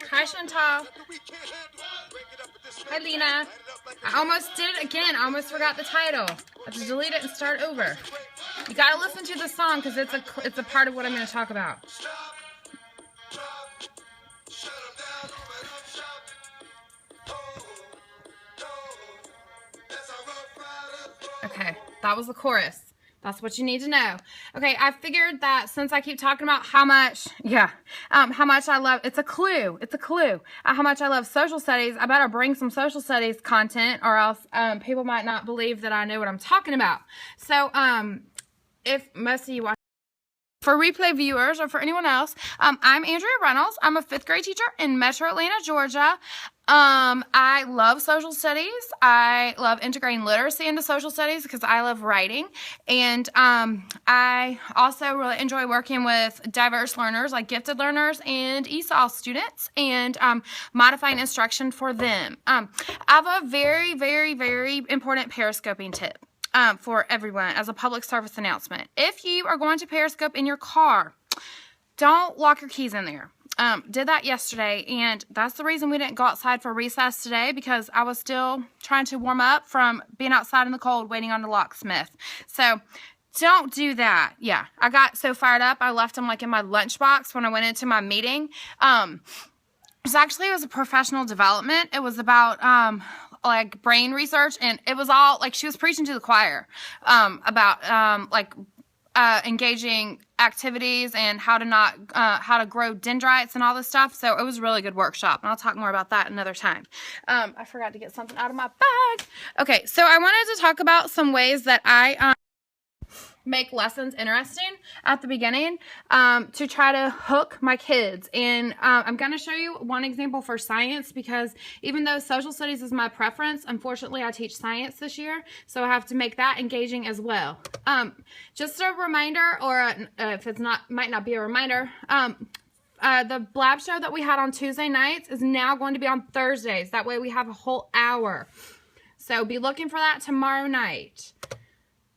Hi, Chantal. Hi, Lena. I almost did it again. I almost forgot the title. I have to delete it and start over. You gotta listen to the song because it's a part of what I'm going to talk about. Okay, that was the chorus. That's what you need to know. Okay, I figured that since I keep talking about how much I love, it's a clue, how much I love social studies, I better bring some social studies content or else people might not believe that I know what I'm talking about. So, if most of you watch, for replay viewers or for anyone else, I'm Andrea Reynolds. I'm a 5th grade teacher in Metro Atlanta, Georgia. I love social studies. I love integrating literacy into social studies because I love writing. And I also really enjoy working with diverse learners like gifted learners and ESOL students and modifying instruction for them. I have a very, very, very important periscoping tip. For everyone as a public service announcement. If you are going to periscope in your car, don't lock your keys in there. Did that yesterday, and that's the reason we didn't go outside for recess today, because I was still trying to warm up from being outside in the cold waiting on the locksmith. So don't do that. Yeah, I got so fired up I left them like in my lunchbox when I went into my meeting. It was a professional development. It was about like brain research, and it was all like she was preaching to the choir about engaging activities and how to grow dendrites and all this stuff. So it was a really good workshop, and I'll talk more about that another time. I forgot to get something out of my bag. Okay, so I wanted to talk about some ways that I make lessons interesting at the beginning to try to hook my kids. And I'm going to show you one example for science, because even though social studies is my preference, unfortunately I teach science this year, so I have to make that engaging as well. Just a reminder, or if it's not, might not be a reminder, the blab show that we had on Tuesday nights is now going to be on Thursdays. That way we have a whole hour. So be looking for that tomorrow night.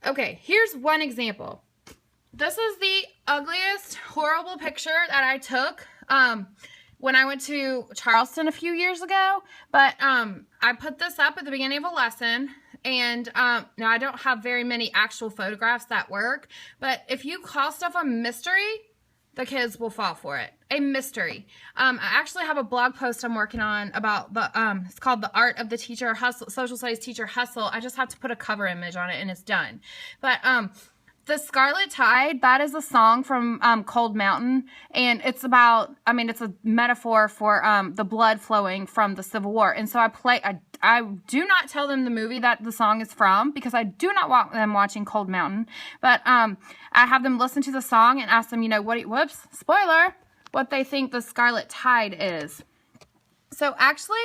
Okay, here's one example. This is the ugliest, horrible picture that I took when I went to Charleston a few years ago. But I put this up at the beginning of a lesson. And now I don't have very many actual photographs that work. But if you call stuff a mystery, the kids will fall for it. A mystery. I actually have a blog post I'm working on about the, it's called The Art of the Teacher Hustle, Social Studies Teacher Hustle. I just have to put a cover image on it and it's done. But The Scarlet Tide, that is a song from Cold Mountain. And it's about, I mean, it's a metaphor for the blood flowing from the Civil War. And so I do not tell them the movie that the song is from, because I do not want them watching Cold Mountain. But I have them listen to the song and ask them, you know, whoops, spoiler, what they think the Scarlet Tide is. So actually,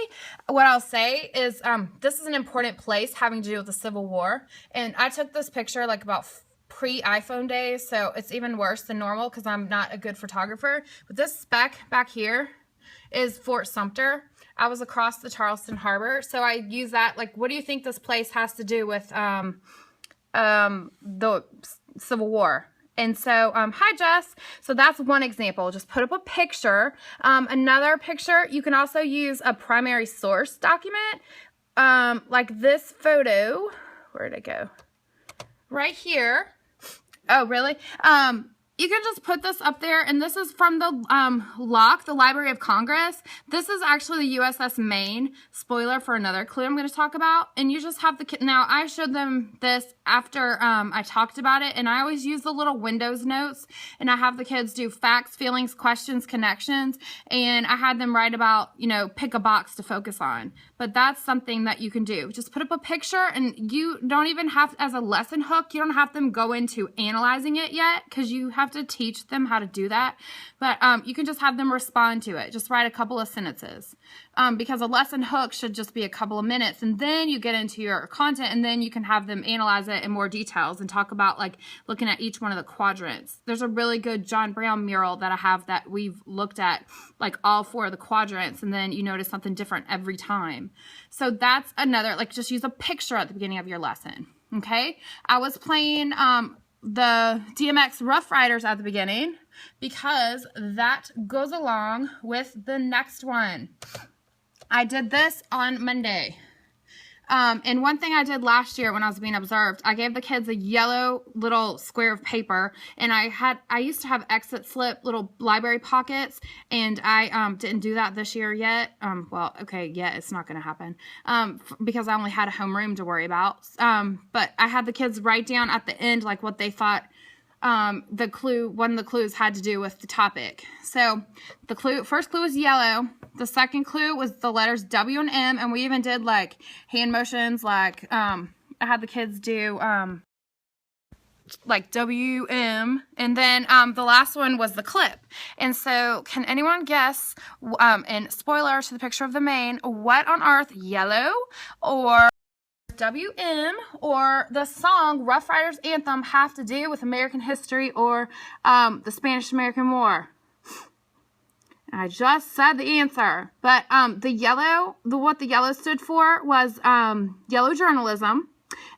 what I'll say is this is an important place having to do with the Civil War. And I took this picture like about pre-iPhone days, so it's even worse than normal because I'm not a good photographer. But this speck back here is Fort Sumter. I was across the Charleston Harbor, so I use that. Like, what do you think this place has to do with the Civil War? And so, hi Jess. So that's one example. Just put up a picture. Another picture, you can also use a primary source document, like this photo. Where'd it go? Right here. Oh, really? You can just put this up there, and this is from the LOC, the Library of Congress. This is actually the USS Maine. Spoiler for another clue I'm going to talk about. And you just have the, now I showed them this after I talked about it, and I always use the little Windows notes, and I have the kids do facts, feelings, questions, connections, and I had them write about, you know, pick a box to focus on. But that's something that you can do. Just put up a picture, and you don't even have, as a lesson hook, you don't have them go into analyzing it yet, because you have to teach them how to do that. But you can just have them respond to it. Just write a couple of sentences. Because a lesson hook should just be a couple of minutes, and then you get into your content, and then you can have them analyze it in more details and talk about, like, looking at each one of the quadrants. There's a really good John Brown mural that I have that we've looked at, like, all 4 of the quadrants, and then you notice something different every time. So that's another, like, just use a picture at the beginning of your lesson. Okay? I was playing the DMX Rough Riders at the beginning because that goes along with the next one. I did this on Monday. And one thing I did last year when I was being observed, I gave the kids a yellow little square of paper, and I used to have exit slip little library pockets, and I didn't do that this year yet. Well, okay, yeah, it's not going to happen because I only had a homeroom to worry about. But I had the kids write down at the end like what they thought one of the clues had to do with the topic. So the first clue was yellow. The second clue was the letters W and M, and we even did like hand motions, like I had the kids do like WM, and then the last one was the clip. And so can anyone guess, and spoiler to the picture of the main, what on earth yellow or WM or the song Rough Riders Anthem have to do with American history or the Spanish-American War? I just said the answer, but what the yellow stood for was yellow journalism,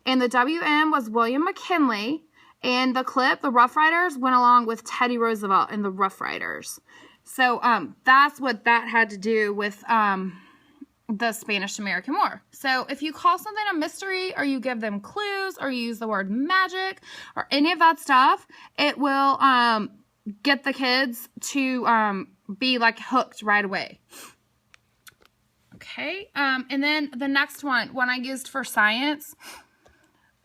and the WM was William McKinley, and the clip, the Rough Riders, went along with Teddy Roosevelt and the Rough Riders. So that's what that had to do with the Spanish-American War. So if you call something a mystery, or you give them clues, or you use the word magic, or any of that stuff, it will get the kids to be like hooked right away. Okay, and then the next one I used for science,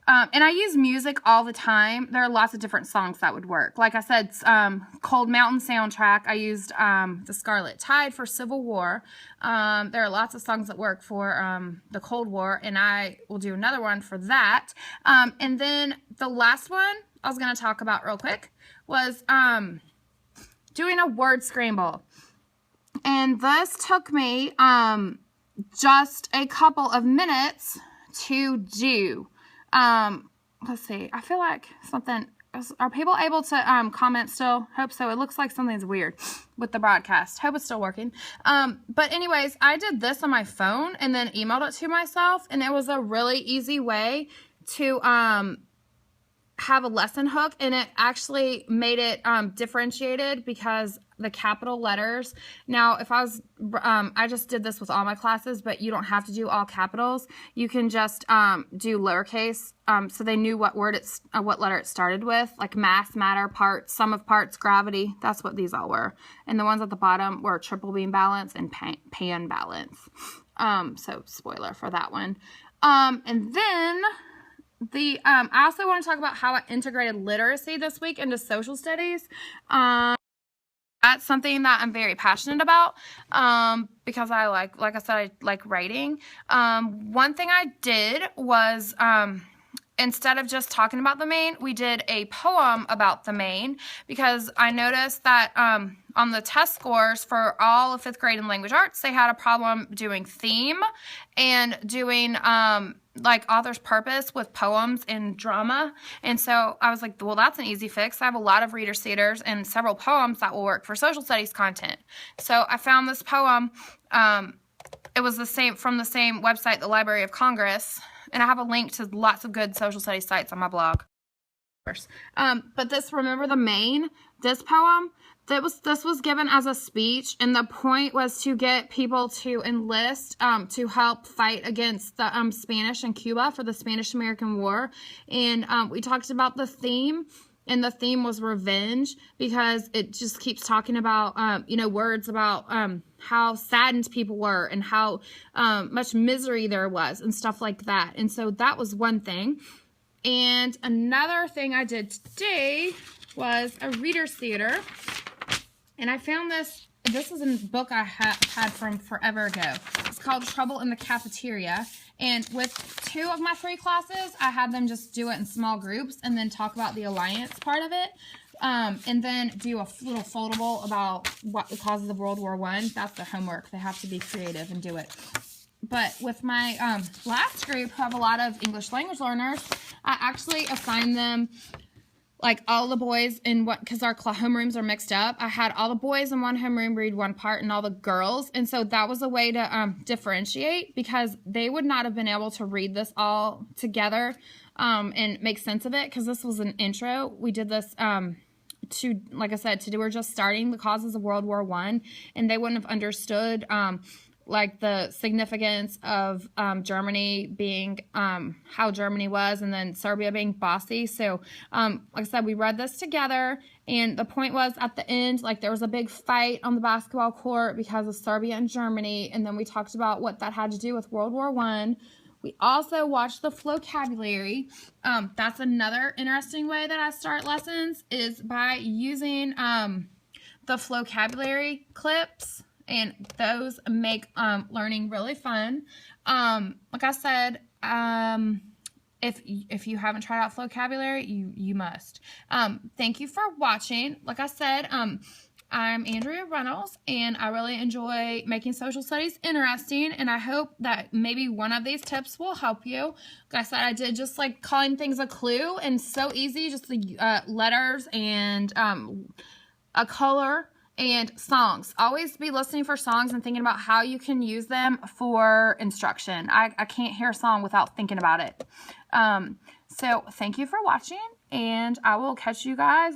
and I use music all the time. There are lots of different songs that would work. Like I said, Cold Mountain soundtrack, I used the Scarlet Tide for Civil War. There are lots of songs that work for the Cold War, and I will do another one for that. And then the last one I was going to talk about real quick was doing a word scramble. And this took me just a couple of minutes to do. Let's see. I feel like something... Are people able to comment still? Hope so. It looks like something's weird with the broadcast. Hope it's still working. But anyways, I did this on my phone and then emailed it to myself. And it was a really easy way to... have a lesson hook, and it actually made it differentiated because the capital letters. Now, if I was, I just did this with all my classes, but you don't have to do all capitals. You can just do lowercase, so they knew what letter it started with, like mass, matter, parts, sum of parts, gravity. That's what these all were. And the ones at the bottom were triple beam balance and pan balance. So spoiler for that one. And then I also want to talk about how I integrated literacy this week into social studies. That's something that I'm very passionate about because I like I said, I like writing. One thing I did was instead of just talking about the Maine, we did a poem about the Maine because I noticed that on the test scores for all of 5th grade in language arts, they had a problem doing theme and doing like author's purpose with poems and drama. And so I was like, well, that's an easy fix. I have a lot of reader theaters and several poems that will work for social studies content. So I found this poem. It was from the same website, the Library of Congress. And I have a link to lots of good social studies sites on my blog. But this, Remember the Maine, this poem, this was given as a speech, and the point was to get people to enlist to help fight against the Spanish in Cuba for the Spanish-American War. And we talked about the theme, and the theme was revenge, because it just keeps talking about, words about how saddened people were and how much misery there was and stuff like that. And so that was one thing. And another thing I did today was a reader's theater. And I found this is a book I had from forever ago. It's called Trouble in the Cafeteria. And with 2 of my 3 classes, I had them just do it in small groups and then talk about the alliance part of it. And then do a little foldable about what the causes of World War I. That's the homework. They have to be creative and do it. But with my last group, who have a lot of English language learners, I actually assigned them like all the boys in because our homerooms are mixed up. I had all the boys in one homeroom read one part and all the girls. And so that was a way to differentiate, because they would not have been able to read this all together and make sense of it, because this was an intro. We did this to, like I said, we're just starting the causes of World War I, and they wouldn't have understood like the significance of Germany being how Germany was, and then Serbia being bossy. So like I said, we read this together, and the point was at the end, like there was a big fight on the basketball court because of Serbia and Germany, and then we talked about what that had to do with World War I. We also watched the vocabulary. That's another interesting way that I start lessons, is by using the vocabulary clips, and those make learning really fun. Like I said, if you haven't tried out vocabulary, you must. Thank you for watching. Like I said, I'm Andrea Runnels, and I really enjoy making social studies interesting, and I hope that maybe one of these tips will help you. Like I said, I did just like calling things a clue, and so easy, just the letters and a color and songs. Always be listening for songs and thinking about how you can use them for instruction. I can't hear a song without thinking about it. So thank you for watching, and I will catch you guys